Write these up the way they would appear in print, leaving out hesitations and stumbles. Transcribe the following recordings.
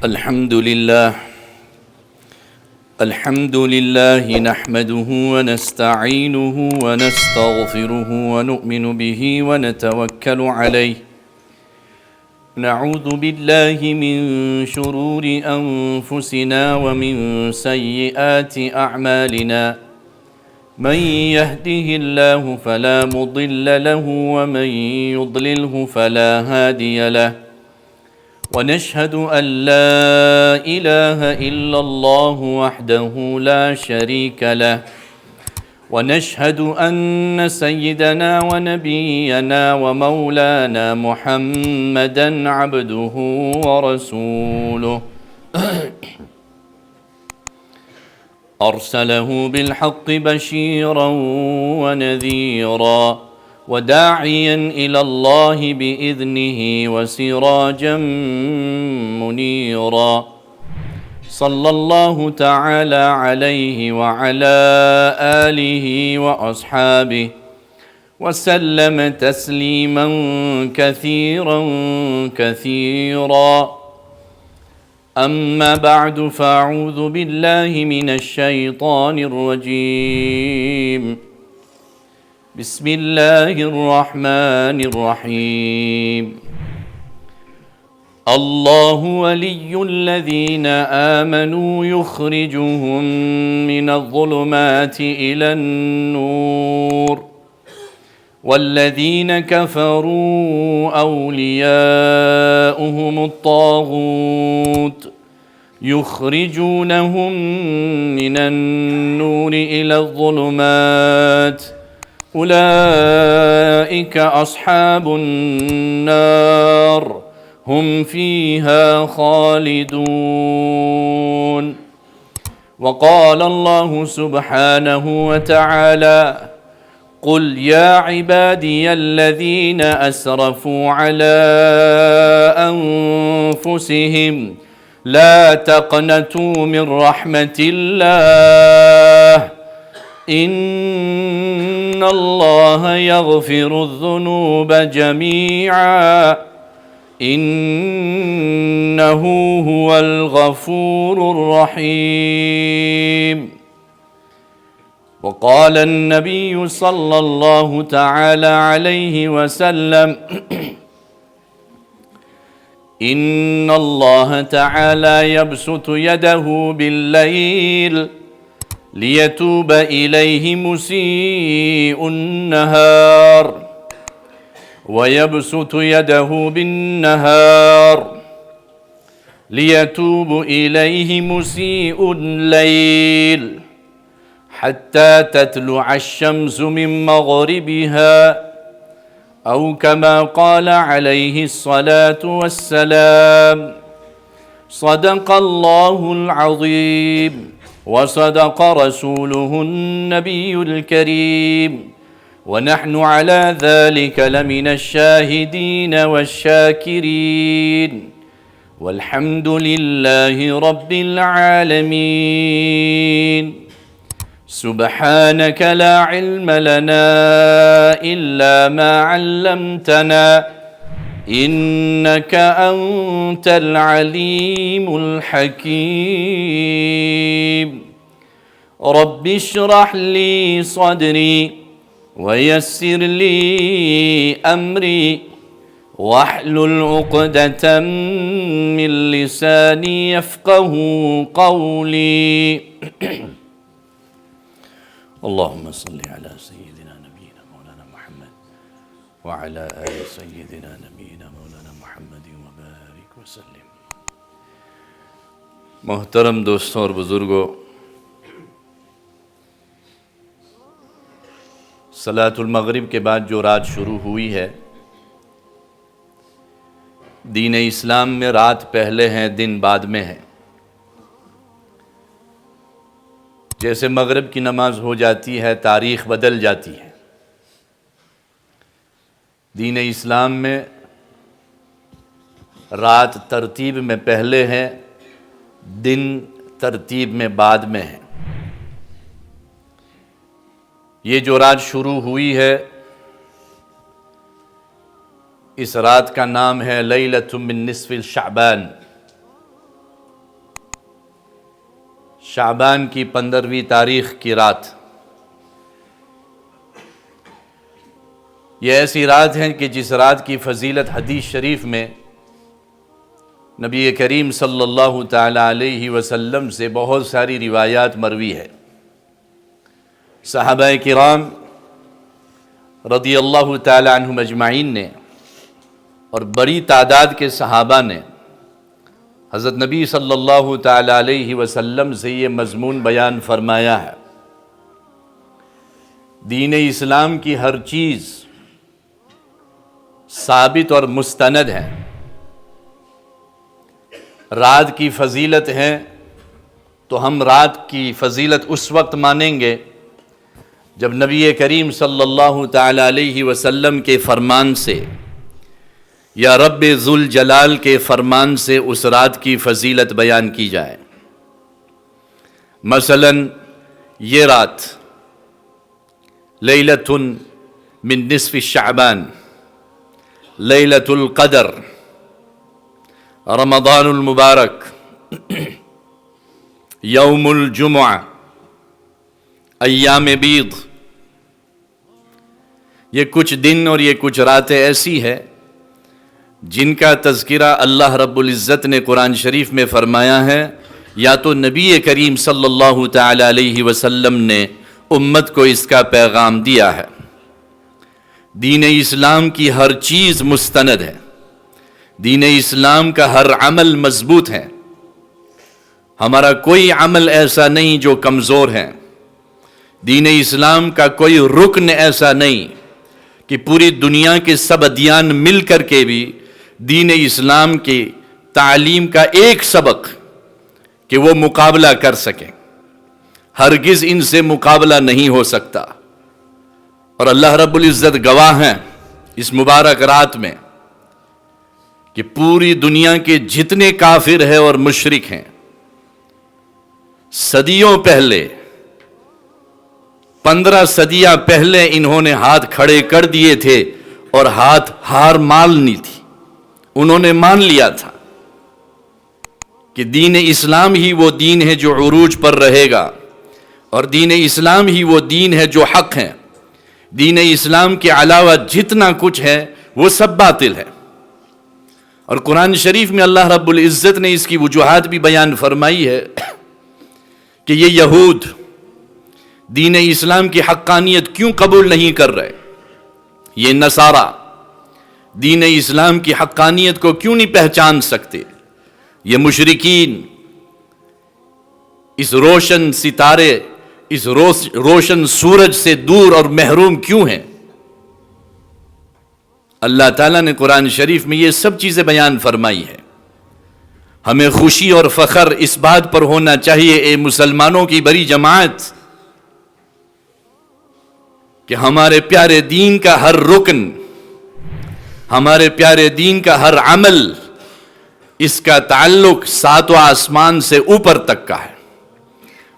الحمد لله نحمده ونستعينه ونستغفره ونؤمن به ونتوكل عليه نعوذ بالله من شرور أنفسنا ومن سيئات أعمالنا من يهده الله فلا مضل له ومن يضلله فلا هادي له ونشهد أن لا إله إلا الله وحده لا شريك له ونشهد أن سيدنا ونبينا ومولانا محمدًا عبده ورسوله أرسله بالحق بشيرا ونذيرا وداعيا إلى الله بإذنه وسراجا منيرا صلى الله تعالى عليه وعلى آله وأصحابه وسلم تسليما كثيرا كثيرا أما بعد فأعوذ بالله من الشيطان الرجيم بسم الله الرحمن الرحيم الله ولي الذين آمنوا يخرجهم من الظلمات إلى النور والذين كفروا أولياؤهم الطاغوت يخرجونهم من النور إلى الظلمات أولئك أصحاب النار هم فيها خالدون وقال الله سبحانه وتعالى قل يا عبادي الذين أسرفوا على أنفسهم لا تقنطوا من رحمة الله إن الله يغفر الذنوب جميعا إنه هو الغفور الرحيم وقال النبي صلى الله تعالى عليه وسلم إن الله تعالى يبسط يده بالليل ليتوب إليه مسيء النهار ويبسط يده بالنهار ليتوب إليه مسيء الليل حتى تطلع الشمس من مغربها أو كما قال عليه الصلاة والسلام صدق الله العظيم وصدق رسوله النبي الكريم ونحن على ذلك لمن الشاهدين والشاكرين والحمد لله رب العالمين سبحانك لا علم لنا إلا ما علمتنا إنك أنت العليم الحكيم رب اشرح لي صدري ويسر لي أمري واحلل عقدة من لساني يفقه قولي اللهم صل على سيدنا نبينا مولانا محمد وعلى آل سيدنا نبينا مولانا محمد وبارك وسلم محترم دوستوں اور بزرگوں صلاۃ المغرب کے بعد جو رات شروع ہوئی ہے دین اسلام میں رات پہلے ہیں دن بعد میں ہے جیسے مغرب کی نماز ہو جاتی ہے تاریخ بدل جاتی ہے دین اسلام میں رات ترتیب میں پہلے ہے دن ترتیب میں بعد میں ہے یہ جو رات شروع ہوئی ہے اس رات کا نام ہے لیلۃ من نصف شعبان، شعبان کی 15ویں تاریخ کی رات، یہ ایسی رات ہے کہ جس رات کی فضیلت حدیث شریف میں نبی کریم صلی اللہ تعالی علیہ وسلم سے بہت ساری روایات مروی ہے۔ صحابہ کرام رضی اللہ تعالی عنہم اجمعین نے اور بڑی تعداد کے صحابہ نے حضرت نبی صلی اللہ تعالی علیہ وسلم سے یہ مضمون بیان فرمایا ہے۔ دین اسلام کی ہر چیز ثابت اور مستند ہے۔ رات کی فضیلت ہے تو ہم رات کی فضیلت اس وقت مانیں گے جب نبی کریم صلی اللہ تعالی علیہ وسلم کے فرمان سے یا رب ذوالجلال کے فرمان سے اس رات کی فضیلت بیان کی جائے۔ مثلا یہ رات لیلۃ من نصف شعبان، لیلۃ القدر، رمضان المبارک، یوم الجمعہ، ایام بیض، یہ کچھ دن اور یہ کچھ راتیں ایسی ہیں جن کا تذکرہ اللہ رب العزت نے قرآن شریف میں فرمایا ہے یا تو نبی کریم صلی اللہ تعالی علیہ وسلم نے امت کو اس کا پیغام دیا ہے۔ دین اسلام کی ہر چیز مستند ہے، دین اسلام کا ہر عمل مضبوط ہے، ہمارا کوئی عمل ایسا نہیں جو کمزور ہے، دین اسلام کا کوئی رکن ایسا نہیں کہ پوری دنیا کے سب ادیان مل کر کے بھی دین اسلام کی تعلیم کا ایک سبق کہ وہ مقابلہ کر سکیں، ہرگز ان سے مقابلہ نہیں ہو سکتا۔ اور اللہ رب العزت گواہ ہیں اس مبارک رات میں کہ پوری دنیا کے جتنے کافر ہیں اور مشرک ہیں، صدیوں پہلے 15 صدیاں پہلے انہوں نے ہاتھ کھڑے کر دیے تھے اور ہار ماننی تھی، انہوں نے مان لیا تھا کہ دین اسلام ہی وہ دین ہے جو عروج پر رہے گا، اور دین اسلام ہی وہ دین ہے جو حق ہے، دین اسلام کے علاوہ جتنا کچھ ہے وہ سب باطل ہے۔ اور قرآن شریف میں اللہ رب العزت نے اس کی وجوہات بھی بیان فرمائی ہے کہ یہ یہود دین اسلام کی حقانیت کیوں قبول نہیں کر رہے، یہ نصارہ دین اسلام کی حقانیت کو کیوں نہیں پہچان سکتے، یہ مشرکین اس روشن ستارے، اس روشن سورج سے دور اور محروم کیوں ہیں۔ اللہ تعالیٰ نے قرآن شریف میں یہ سب چیزیں بیان فرمائی ہے۔ ہمیں خوشی اور فخر اس بات پر ہونا چاہیے اے مسلمانوں کی بڑی جماعت کہ ہمارے پیارے دین کا ہر رکن، ہمارے پیارے دین کا ہر عمل، اس کا تعلق ساتواں آسمان سے اوپر تک کا ہے۔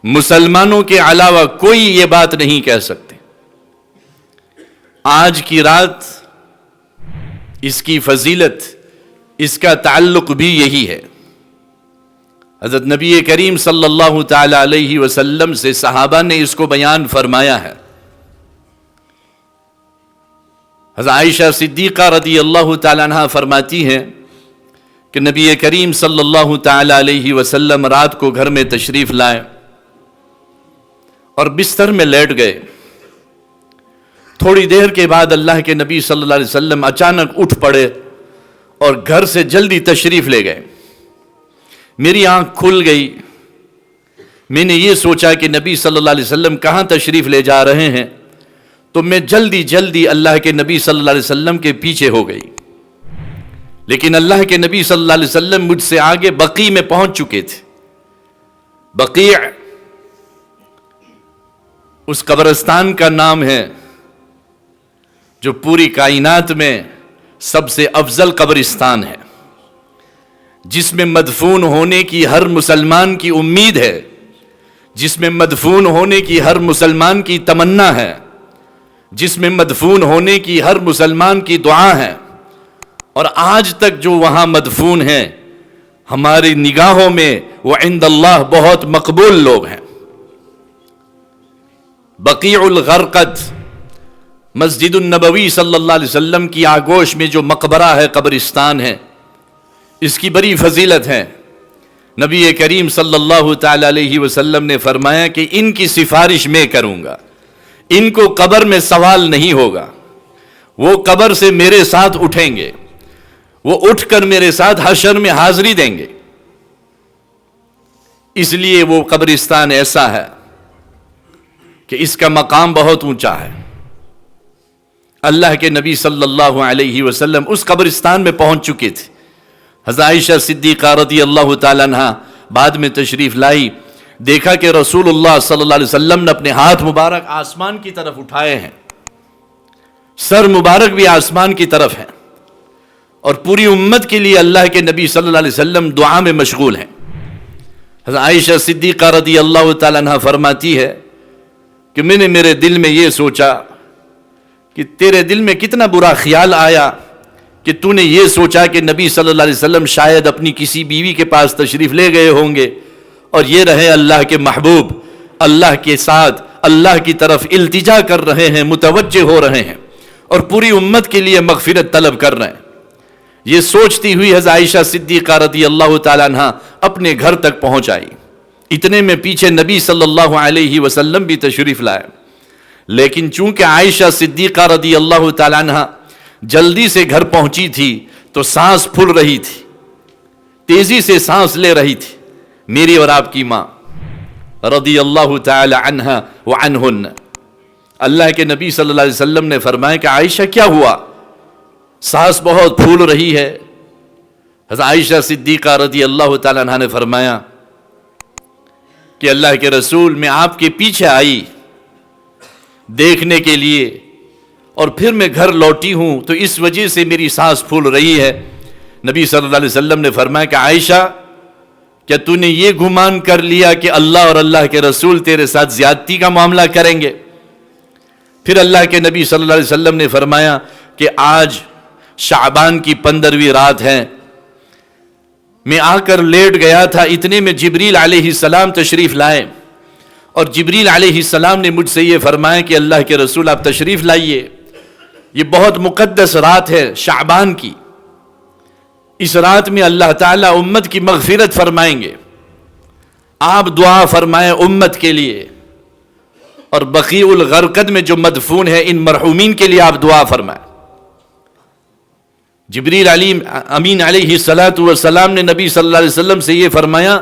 مسلمانوں کے علاوہ کوئی یہ بات نہیں کہہ سکتے۔ آج کی رات، اس کی فضیلت، اس کا تعلق بھی یہی ہے۔ حضرت نبی کریم صلی اللہ تعالی علیہ وسلم سے صحابہ نے اس کو بیان فرمایا ہے۔ حضرت عائشہ صدیقہ رضی اللہ تعالیٰ عنہ فرماتی ہیں کہ نبی کریم صلی اللہ تعالی علیہ وسلم رات کو گھر میں تشریف لائے اور بستر میں لیٹ گئے۔ تھوڑی دیر کے بعد اللہ کے نبی صلی اللہ علیہ وسلم اچانک اٹھ پڑے اور گھر سے جلدی تشریف لے گئے۔ میری آنکھ کھل گئی، میں نے یہ سوچا کہ نبی صلی اللہ علیہ وسلم کہاں تشریف لے جا رہے ہیں، تو میں جلدی اللہ کے نبی صلی اللہ علیہ وسلم کے پیچھے ہو گئی، لیکن اللہ کے نبی صلی اللہ علیہ وسلم مجھ سے آگے بقیع میں پہنچ چکے تھے۔ بقیع اس قبرستان کا نام ہے جو پوری کائنات میں سب سے افضل قبرستان ہے، جس میں مدفون ہونے کی ہر مسلمان کی امید ہے، جس میں مدفون ہونے کی ہر مسلمان کی تمنا ہے، جس میں مدفون ہونے کی ہر مسلمان کی دعا ہے۔ اور آج تک جو وہاں مدفون ہیں، ہماری نگاہوں میں وہ عند اللہ بہت مقبول لوگ ہیں۔ بقیع الغرقد، مسجد النبوی صلی اللہ علیہ وسلم کی آگوش میں جو مقبرہ ہے، قبرستان ہے، اس کی بڑی فضیلت ہے۔ نبی کریم صلی اللہ تعالی علیہ وسلم نے فرمایا کہ ان کی سفارش میں کروں گا، ان کو قبر میں سوال نہیں ہوگا، وہ قبر سے میرے ساتھ اٹھیں گے، وہ اٹھ کر میرے ساتھ حشر میں حاضری دیں گے۔ اس لیے وہ قبرستان ایسا ہے کہ اس کا مقام بہت اونچا ہے۔ اللہ کے نبی صلی اللہ علیہ وسلم اس قبرستان میں پہنچ چکے تھے۔ حضرت عائشہ صدیقہ رضی اللہ تعالیٰ عنہ بعد میں تشریف لائی، دیکھا کہ رسول اللہ صلی اللہ علیہ وسلم نے اپنے ہاتھ مبارک آسمان کی طرف اٹھائے ہیں، سر مبارک بھی آسمان کی طرف ہے، اور پوری امت کے لیے اللہ کے نبی صلی اللہ علیہ وسلم دعا میں مشغول ہیں۔ حضرت عائشہ صدیقہ رضی اللہ تعالیٰ عنہ فرماتی ہے کہ میں نے میرے دل میں یہ سوچا کہ تیرے دل میں کتنا برا خیال آیا کہ تو نے یہ سوچا کہ نبی صلی اللہ علیہ وسلم شاید اپنی کسی بیوی کے پاس تشریف لے گئے ہوں گے، اور یہ رہے اللہ کے محبوب، اللہ کے ساتھ اللہ کی طرف التجا کر رہے ہیں، متوجہ ہو رہے ہیں، اور پوری امت کے لیے مغفرت طلب کر رہے ہیں۔ یہ سوچتی ہوئی حضرت عائشہ صدیقہ رضی اللہ تعالیٰ عنہ اپنے گھر تک پہنچ آئی۔ اتنے میں پیچھے نبی صلی اللہ علیہ وسلم بھی تشریف لائے، لیکن چونکہ عائشہ صدیقہ رضی اللہ تعالیٰ عنہ جلدی سے گھر پہنچی تھی تو سانس پھول رہی تھی، تیزی سے سانس لے رہی تھی۔ میری اور آپ کی ماں رضی اللہ تعالی عنہ وعنہن، اللہ کے نبی صلی اللہ علیہ وسلم نے فرمایا کہ عائشہ کیا ہوا، سانس بہت پھول رہی ہے۔ حضرت عائشہ صدیقہ رضی اللہ تعالی عنہ نے فرمایا کہ اللہ کے رسول، میں آپ کے پیچھے آئی دیکھنے کے لیے، اور پھر میں گھر لوٹی ہوں تو اس وجہ سے میری سانس پھول رہی ہے۔ نبی صلی اللہ علیہ وسلم نے فرمایا کہ عائشہ، کیا تو نے یہ گمان کر لیا کہ اللہ اور اللہ کے رسول تیرے ساتھ زیادتی کا معاملہ کریں گے؟ پھر اللہ کے نبی صلی اللہ علیہ وسلم نے فرمایا کہ آج شعبان کی 15ویں رات ہے، میں آ کر لیٹ گیا تھا، اتنے میں جبریل علیہ السلام تشریف لائے، اور جبریل علیہ السلام نے مجھ سے یہ فرمایا کہ اللہ کے رسول آپ تشریف لائیے، یہ بہت مقدس رات ہے شعبان کی، اس رات میں اللہ تعالیٰ امت کی مغفرت فرمائیں گے، آپ دعا فرمائیں امت کے لیے، اور بقیع الغرقد میں جو مدفون ہے ان مرحومین کے لیے آپ دعا فرمائیں۔ جبریل امین علیہ السلام نے نبی صلی اللہ علیہ وسلم سے یہ فرمایا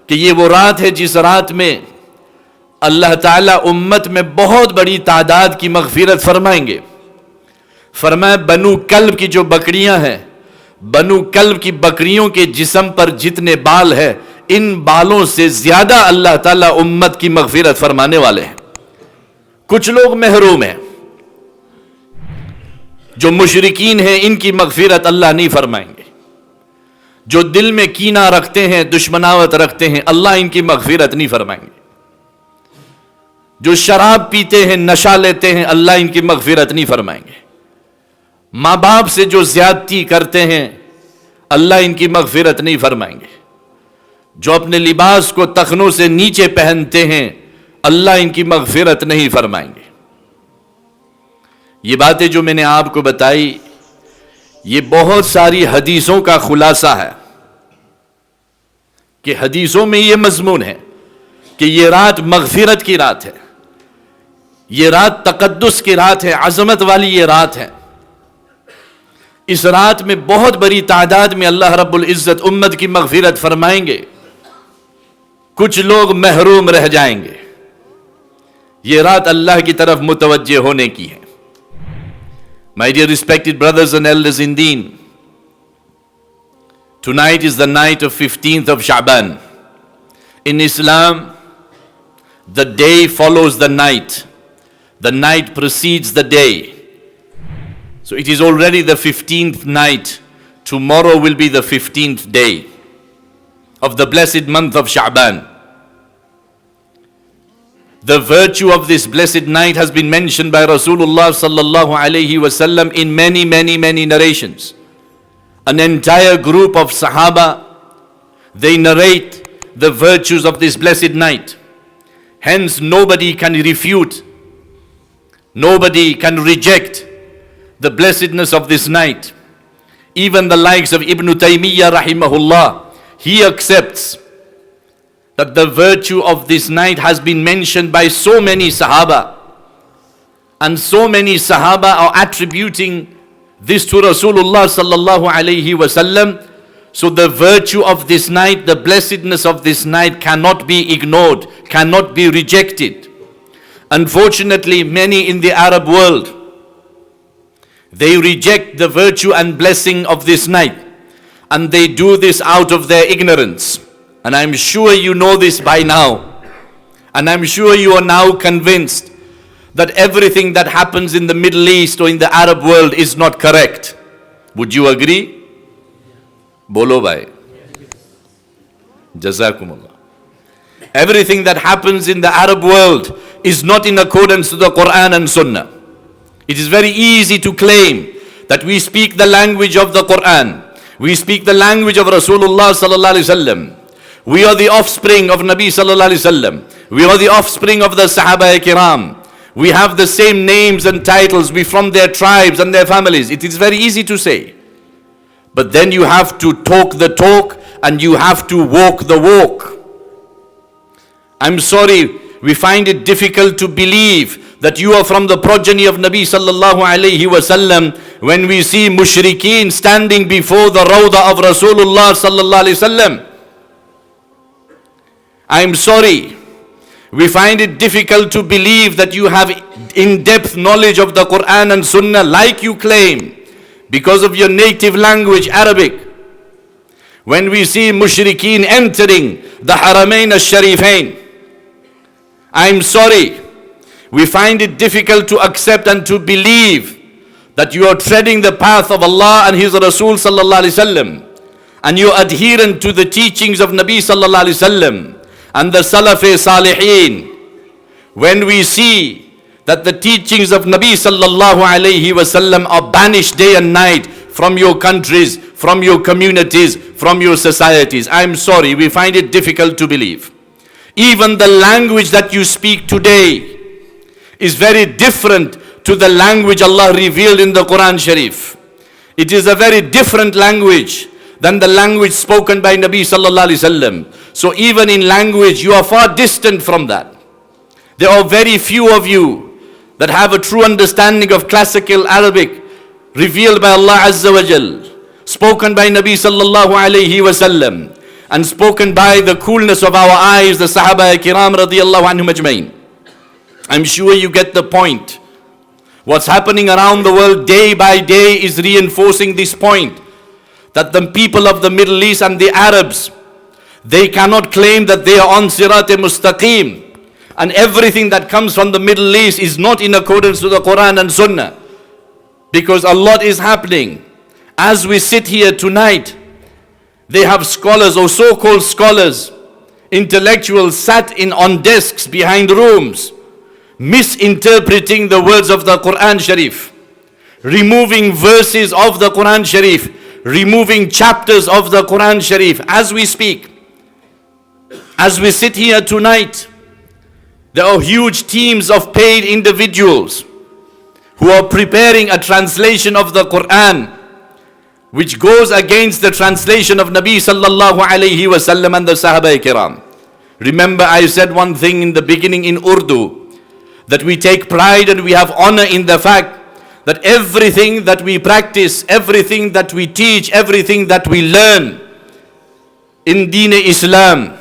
کہ یہ وہ رات ہے جس رات میں اللہ تعالیٰ امت میں بہت بڑی تعداد کی مغفرت فرمائیں گے۔ فرمایا بنو کلب کی جو بکریاں ہیں، بنو کلب کی بکریوں کے جسم پر جتنے بال ہیں، ان بالوں سے زیادہ اللہ تعالیٰ امت کی مغفرت فرمانے والے ہیں۔ کچھ لوگ محروم ہیں، جو مشرکین ہیں ان کی مغفرت اللہ نہیں فرمائیں گے، جو دل میں کینہ رکھتے ہیں، دشمناوت رکھتے ہیں، اللہ ان کی مغفرت نہیں فرمائیں گے، جو شراب پیتے ہیں، نشہ لیتے ہیں، اللہ ان کی مغفرت نہیں فرمائیں گے، ماں باپ سے جو زیادتی کرتے ہیں اللہ ان کی مغفرت نہیں فرمائیں گے، جو اپنے لباس کو تخنوں سے نیچے پہنتے ہیں اللہ ان کی مغفرت نہیں فرمائیں گے۔ یہ باتیں جو میں نے آپ کو بتائی یہ بہت ساری حدیثوں کا خلاصہ ہے، کہ حدیثوں میں یہ مضمون ہے کہ یہ رات مغفرت کی رات ہے، یہ رات تقدس کی رات ہے، عظمت والی یہ رات ہے۔ اس رات میں بہت بڑی تعداد میں اللہ رب العزت امت کی مغفرت فرمائیں گے، کچھ لوگ محروم رہ جائیں گے۔ یہ رات اللہ کی طرف متوجہ ہونے کی ہے۔ My dear respected brothers and elders in Deen, tonight is the night of 15th of Sha'ban. In Islam, the day follows the night precedes the day. So it is already the 15th night. Tomorrow will be the 15th day of the blessed month of Sha'ban. The virtue of this blessed night has been mentioned by Rasulullah sallallahu alayhi wasallam in many narrations. An entire group of Sahaba, they narrate the virtues of this blessed night. Hence, nobody can refute, nobody can reject the blessedness of this night. Even the likes of Ibn Taymiyyah rahimahullah, he accepts that the virtue of this night has been mentioned by so many Sahaba, and so many Sahaba are attributing this to Rasulullah sallallahu alayhi wasallam. So the virtue of this night, the blessedness of this night cannot be ignored, cannot be rejected. Unfortunately, many in the Arab world, they reject the virtue and blessing of this night, and they do this out of their ignorance. And I'm sure you know this by now, and I'm sure you are now convinced that everything that happens in the Middle East or in the Arab world is not correct. Would you agree? Bolo bhai. Jazakumullah. Everything that happens in the Arab world is not in accordance to the Quran and Sunnah. It is very easy to claim that we speak the language of the Quran, we speak the language of Rasulullah sallallahu alaihi wasallam. We are the offspring of Nabi sallallahu alaihi wasallam. We are the offspring of the Sahaba kiram. We have the same names and titles. We from their tribes and their families. It is very easy to say. But then you have to talk the talk and you have to walk the walk. I'm sorry, we find it difficult to believe that you are from the progeny of Nabi sallallahu alayhi wasallam when we see mushrikeen standing before the Rawda of Rasulullah sallallahu alayhi wasallam. I'm sorry, we find it difficult to believe that you have in-depth knowledge of the Quran and Sunnah like you claim, because of your native language, Arabic. When we see mushrikeen entering the Haramain al-Sharifain, I'm sorry, we find it difficult to accept and to believe that you are treading the path of Allah and His Rasul sallallahu alaihi wasallam, and you are adherent to the teachings of Nabi sallallahu alaihi wasallam and the Salaf-e Salihin. When we see that the teachings of Nabi sallallahu alayhi wasallam are banished day and night from your countries, from your communities, from your societies, I'm sorry, we find it difficult to believe. Even the language that you speak today is very different to the language Allah revealed in the Quran Sharif. It is a very different language than the language spoken by Nabi sallallahu alaihi wasallam. So even in language, you are far distant from that. There are very few of you that have a true understanding of classical Arabic revealed by Allah Azza wa Jal, spoken by Nabi sallallahu alayhi wasallam, and spoken by the coolness of our eyes, the Sahaba kiram radiyallahu anhum ajmain. I'm sure you get the point. What's happening around the world day by day is reinforcing this point, that the people of the Middle East and the Arabs, they cannot claim that they are on Sirat-e Mustaqim. And everything that comes from the Middle East is not in accordance to the Quran and Sunnah. Because a lot is happening. As we sit here tonight, they have scholars or so-called scholars, intellectuals sat on desks behind rooms, misinterpreting the words of the Quran Sharif, removing verses of the Quran Sharif, removing chapters of the Quran Sharif as we speak. As we sit here tonight, there are huge teams of paid individuals who are preparing a translation of the Quran which goes against the translation of Nabi sallallahu alayhi wasallam and the Sahaba kiram. Remember, I said one thing in the beginning in Urdu, that we take pride and we have honor in the fact that everything that we practice, everything that we teach, everything that we learn in Deen Islam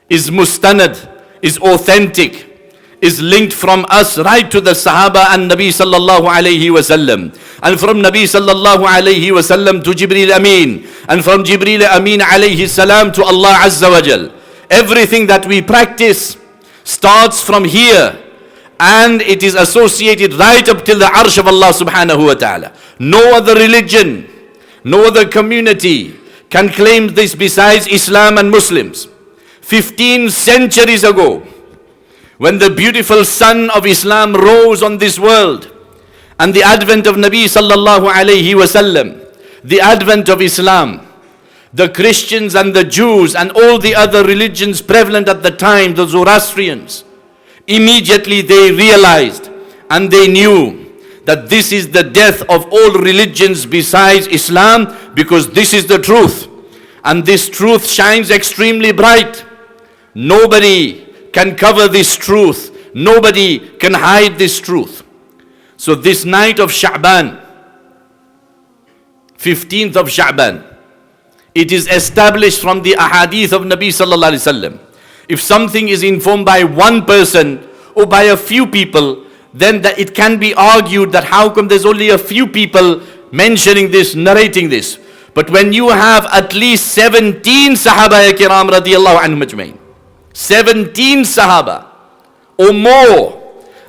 is mustanad, is authentic, is linked from us right to the Sahaba and Nabi sallallahu alayhi wasallam, and from Nabi sallallahu alayhi wasallam to Jibreel Amin, and from Jibreel Amin alayhi salam to Allah Azza wa Jal. Everything that we practice starts from here, and it is associated right up till the arsh of Allah subhanahu wa ta'ala. No other religion, no other community can claim this besides Islam and Muslims. 15 centuries ago, when the beautiful sun of Islam rose on this world, and the advent of Nabi sallallahu alayhi wasallam, the advent of Islam, The Christians and the Jews and all the other religions prevalent at the time, the Zoroastrians, immediately they realized and they knew that this is the death of all religions besides Islam, because this is the truth. And this truth shines extremely bright. Nobody can cover this truth. Nobody can hide this truth. So this night of Sha'ban, 15th of Sha'ban, it is established from the ahadith of Nabi sallallahu alaihi wasallam. If something is informed by one person or by a few people, then that it can be argued that how come there's only a few people mentioning this, narrating this. But when you have at least 17 Sahaba kiram radiyallahu anhum ajmain, 17 Sahaba or more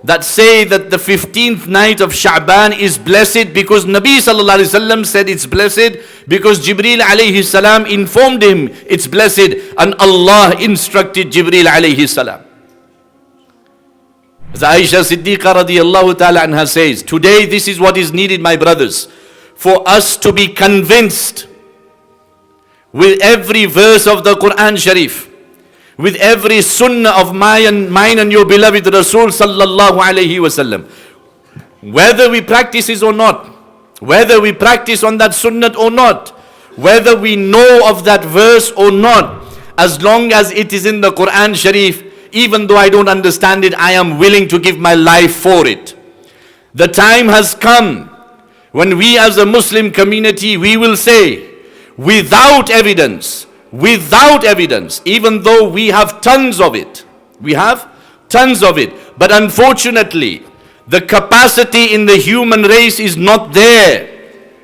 that say that the 15th night of Sha'ban is blessed because Nabi sallallahu alaihi wasallam said it's blessed, because Jibreel alayhi salam informed him it's blessed, and Allah instructed Jibreel alayhi salam. As Aisha Siddiqa radiyallahu ta'ala anha says, today this is what is needed, my brothers, for us to be convinced with every verse of the Quran Sharif, with every sunnah of mine and your beloved Rasul sallallahu alayhi wasallam, whether we practice it or not, whether we practice on that sunnah or not, whether we know of that verse or not, as long as it is in the Quran Sharif, even though I don't understand it, I am willing to give my life for it. The time has come when we as a Muslim community, we will say, without evidence, even though we have tons of it, but unfortunately, the capacity in the human race is not there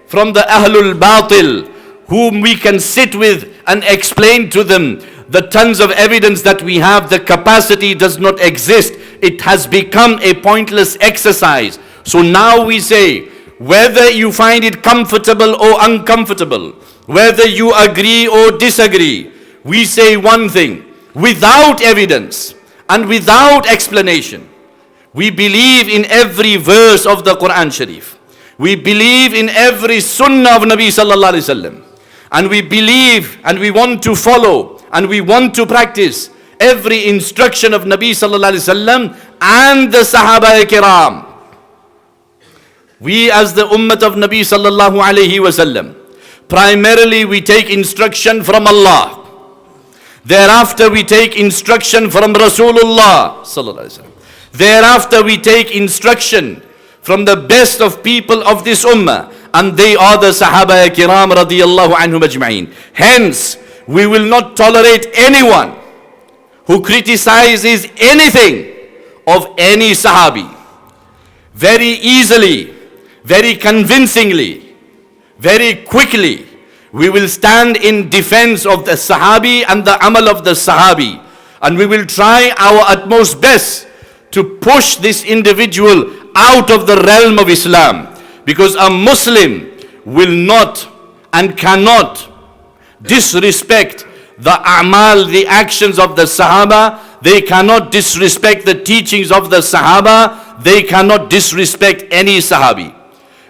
from the Ahlul Batil, whom we can sit with and explain to them the tons of evidence that we have. The capacity does not exist. It has become a pointless exercise. So now we say, whether you find it comfortable or uncomfortable, whether you agree or disagree, we say one thing: without evidence and without explanation, we believe in every verse of the Quran Sharif. We believe in every sunnah of Nabi sallallahu alaihi wasallam, and we believe and we want to follow and we want to practice every instruction of Nabi sallallahu alaihi wasallam and the Sahaba kiram. We as the ummah of Nabi sallallahu alaihi wasallam, primarily we take instruction from Allah. Thereafter we take instruction from Rasulullah sallallahu alaihi wasallam. Thereafter we take instruction from the best of people of this ummah, and they are the Sahaba kiram radiyallahu anhum ajma'in. Hence, we will not tolerate anyone who criticizes anything of any Sahabi. Very easily, very convincingly, very quickly, we will stand in defense of the Sahabi and the Amal of the Sahabi, and we will try our utmost best to push this individual out of the realm of Islam, because a Muslim will not and cannot disrespect the Amal, the actions of the Sahaba. They cannot disrespect the teachings of the Sahaba. They cannot disrespect any Sahabi,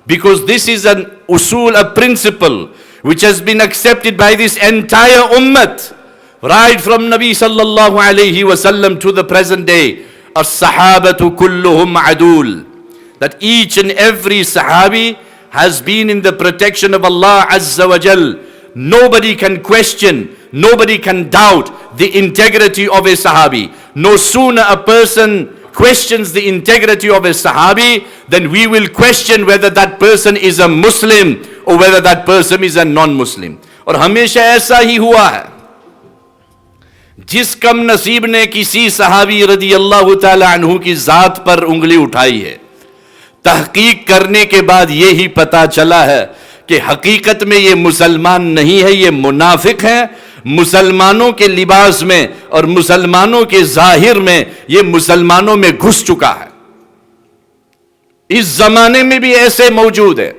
because this is an usul, a principle which has been accepted by this entire ummah, right from Nabi sallallahu alayhi wasallam to the present day. As-sahabatu kulluhum adul, that each and every Sahabi has been in the protection of Allah Azza wa Jal. Nobody can question, nobody can doubt the integrity of a Sahabi. No sooner a person questions the integrity of a Sahabi, then we will question whether that person is a Muslim or whether that person is a non-Muslim. और हमेशा ऐसा ही हुआ है. जिस कम नसीब ने किसी सहाबी रदियल्लाहु ताला अन्हु की जात पर उंगली उठाई है, तहकीक करने के बाद ये ही पता चला है कि हकीकत में ये मुसलमान नहीं है, ये मुनाफिक है. मुसलमानों के लिबास में और मुसलमानों के जाहिर में ये मुसलमानों में घुस चुका है. इस जमाने में भी ऐसे मौजूद है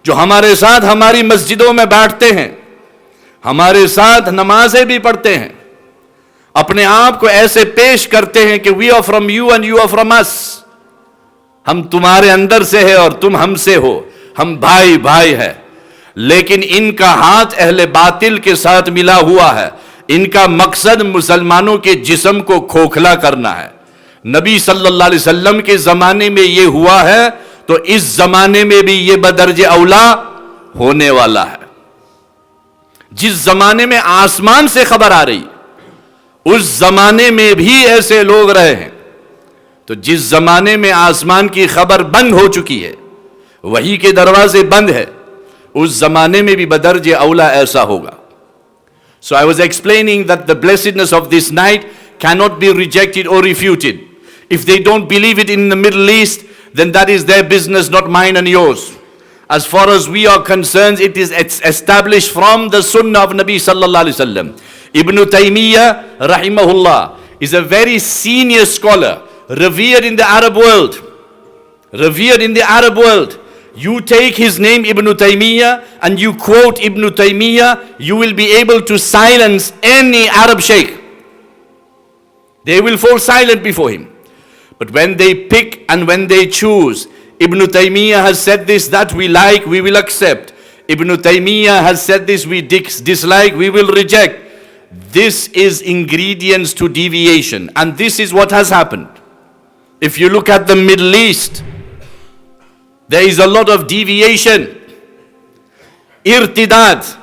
जो हमारे साथ हमारी मस्जिदों में बैठते हैं, हमारे साथ नमाजें भी पढ़ते हैं, अपने आप को ऐसे पेश करते हैं कि we are from you and you are from us. हम तुम्हारे अंदर से है और तुम हमसे हो, हम भाई भाई है. लेकिन इनका हाथ अहले बातिल के साथ मिला हुआ है। इनका मकसद मुसलमानों के जिस्म को खोखला करना है। नबी सल्लल्लाहु अलैहि वसल्लम के जमाने में ये हुआ है, तो इस जमाने में भी ये बदर्ज औला होने वाला है। जिस जमाने में आसमान से खबर आ रही, उस जमाने में भी ऐसे लोग रहे हैं। तो जिस जमाने में आसमान की खबर बंद हो चुकी है, वही के दरवाजे बंद है, उस जमाने में भी बदर्ज औला ऐसा होगा। So I was explaining that the blessedness of this night cannot be rejected or refuted. If they don't believe it in the Middle East, then that is their business, not mine and yours. As far as we are concerned, it's established from the Sunnah of Nabi sallallahu alaihi wasallam. Ibn Taymiyyah rahimahullah is a very senior scholar, revered in the Arab world. Revered in the Arab world. You take his name Ibn Taymiyyah and you quote Ibn Taymiyyah, you will be able to silence any Arab sheikh. They will fall silent before him. But when they pick and when they choose, Ibn Taymiyyah has said this, that we like, we will accept. Ibn Taymiyyah has said this, we dislike, we will reject. This is ingredients to deviation, and this is what has happened. If you look at the Middle East, there is a lot of deviation, irtidad,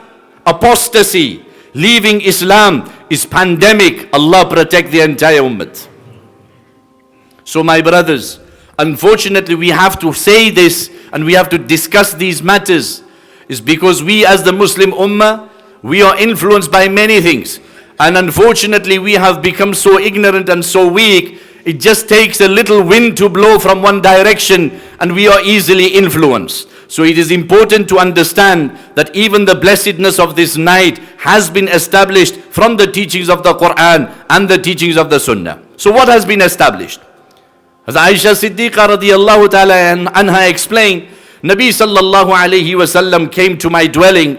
apostasy, leaving Islam is pandemic. Allah protect the entire ummah. So my brothers, unfortunately we have to say this and we have to discuss these matters, is because we as the Muslim ummah, we are influenced by many things, and unfortunately we have become so ignorant and so weak. It just takes a little wind to blow from one direction and we are easily influenced. So it is important to understand that even the blessedness of this night has been established from the teachings of the Quran and the teachings of the Sunnah. So what has been established? As Aisha Siddiqa radiyallahu ta'ala anha explained, Nabi sallallahu alayhi wasallam came to my dwelling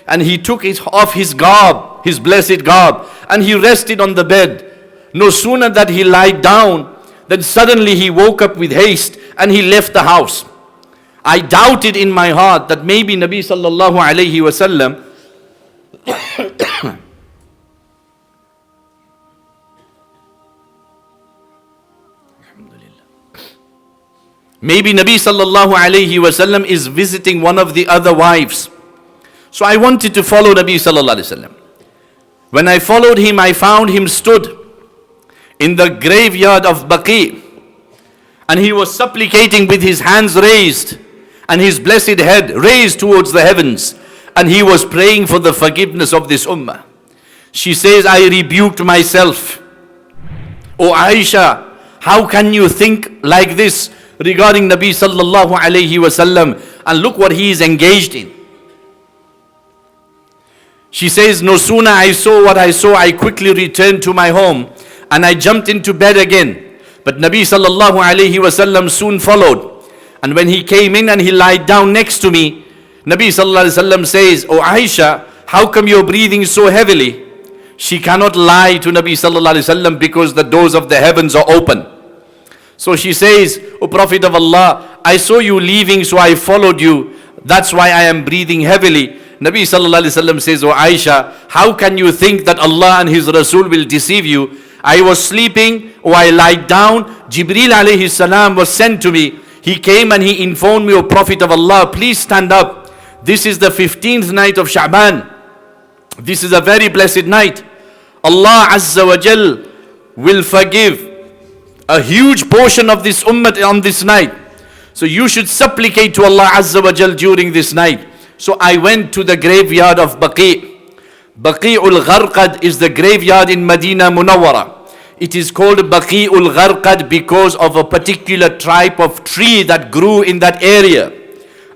and he took off his garb, his blessed garb, and he rested on the bed. No sooner that he lied down, then suddenly he woke up with haste and he left the house. I doubted in my heart that maybe Nabi sallallahu alayhi wasallam maybe Nabi sallallahu alayhi wasallam is visiting one of the other wives. So I wanted to follow Nabi sallallahu alayhi wasallam. When I followed him, I found him stood in the graveyard of Baqi, and he was supplicating with his hands raised and his blessed head raised towards the heavens, and he was praying for the forgiveness of this ummah. She says, I rebuked myself. Oh Aisha, how can you think like this regarding Nabi sallallahu alayhi wasallam, and look what he is engaged in. She says, no sooner I saw what I saw, I quickly returned to my home and I jumped into bed again. But Nabi sallallahu alayhi wasallam soon followed. And when he came in and he lied down next to me, Nabi sallallahu alayhi wasallam says, oh Aisha, how come you're breathing so heavily? She cannot lie to Nabi sallallahu alayhi wasallam because the doors of the heavens are open. So she says, O Prophet of Allah, I saw you leaving, so I followed you. That's why I am breathing heavily. Nabi sallallahu alayhi wasallam says, O Aisha, how can you think that Allah and His Rasul will deceive you? I was sleeping, or I lied down. Jibreel alayhi salam was sent to me. He came and he informed me, O Prophet of Allah, please stand up. This is the 15th night of Sha'ban. This is a very blessed night. Allah Azza wa Jal will forgive a huge portion of this ummah on this night. So you should supplicate to Allah Azza wa Jal during this night. So I went to the graveyard of Baqi. Baqi'ul Gharqad is the graveyard in Medina Munawwara. It is called Baqi'ul Gharqad because of a particular type of tree that grew in that area.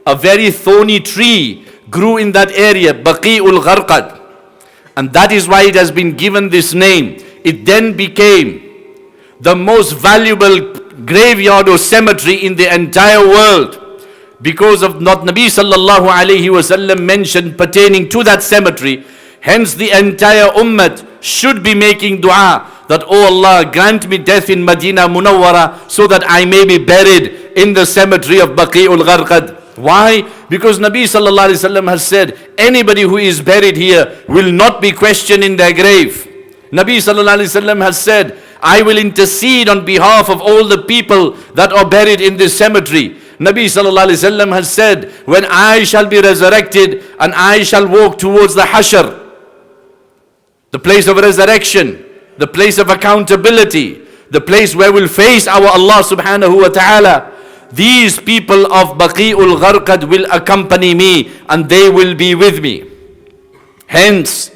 A very thorny tree grew in that area, Baqi'ul Gharqad. And that is why it has been given this name. It then became the most valuable graveyard or cemetery in the entire world, because of not Nabi sallallahu alayhi wasallam mentioned pertaining to that cemetery. Hence the entire ummah should be making dua that, oh Allah, grant me death in Medina Munawwara so that I may be buried in the cemetery of Baqi'ul Gharqad. Why? Because Nabi sallallahu alaihi wasallam has said, anybody who is buried here will not be questioned in their grave. Nabi sallallahu alaihi wasallam has said, I will intercede on behalf of all the people that are buried in this cemetery. Nabi sallallahu alaihi wasallam has said, when I shall be resurrected and I shall walk towards the Hashr, the place of resurrection, the place of accountability, the place where we'll face our Allah subhanahu wa ta'ala, these people of Baqi'ul Gharqad will accompany me and they will be with me. Hence,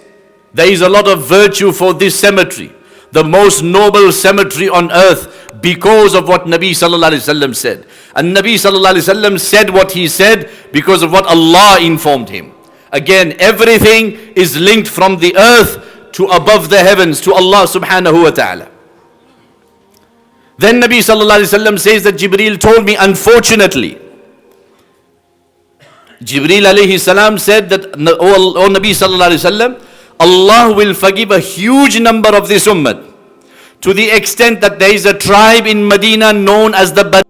there is a lot of virtue for this cemetery, the most noble cemetery on earth, because of what Nabi sallallahu alaihi wasallam said. And Nabi sallallahu alaihi wasallam said what he said because of what Allah informed him. Again, everything is linked from the earth to above the heavens, to Allah subhanahu wa ta'ala. Then Nabi sallallahu alaihi wasallam says that Jibreel told me, unfortunately, Jibreel alayhi salam said that, O Nabi sallallahu alaihi wasallam, Allah will forgive a huge number of this ummah, to the extent that there is a tribe in Medina known as the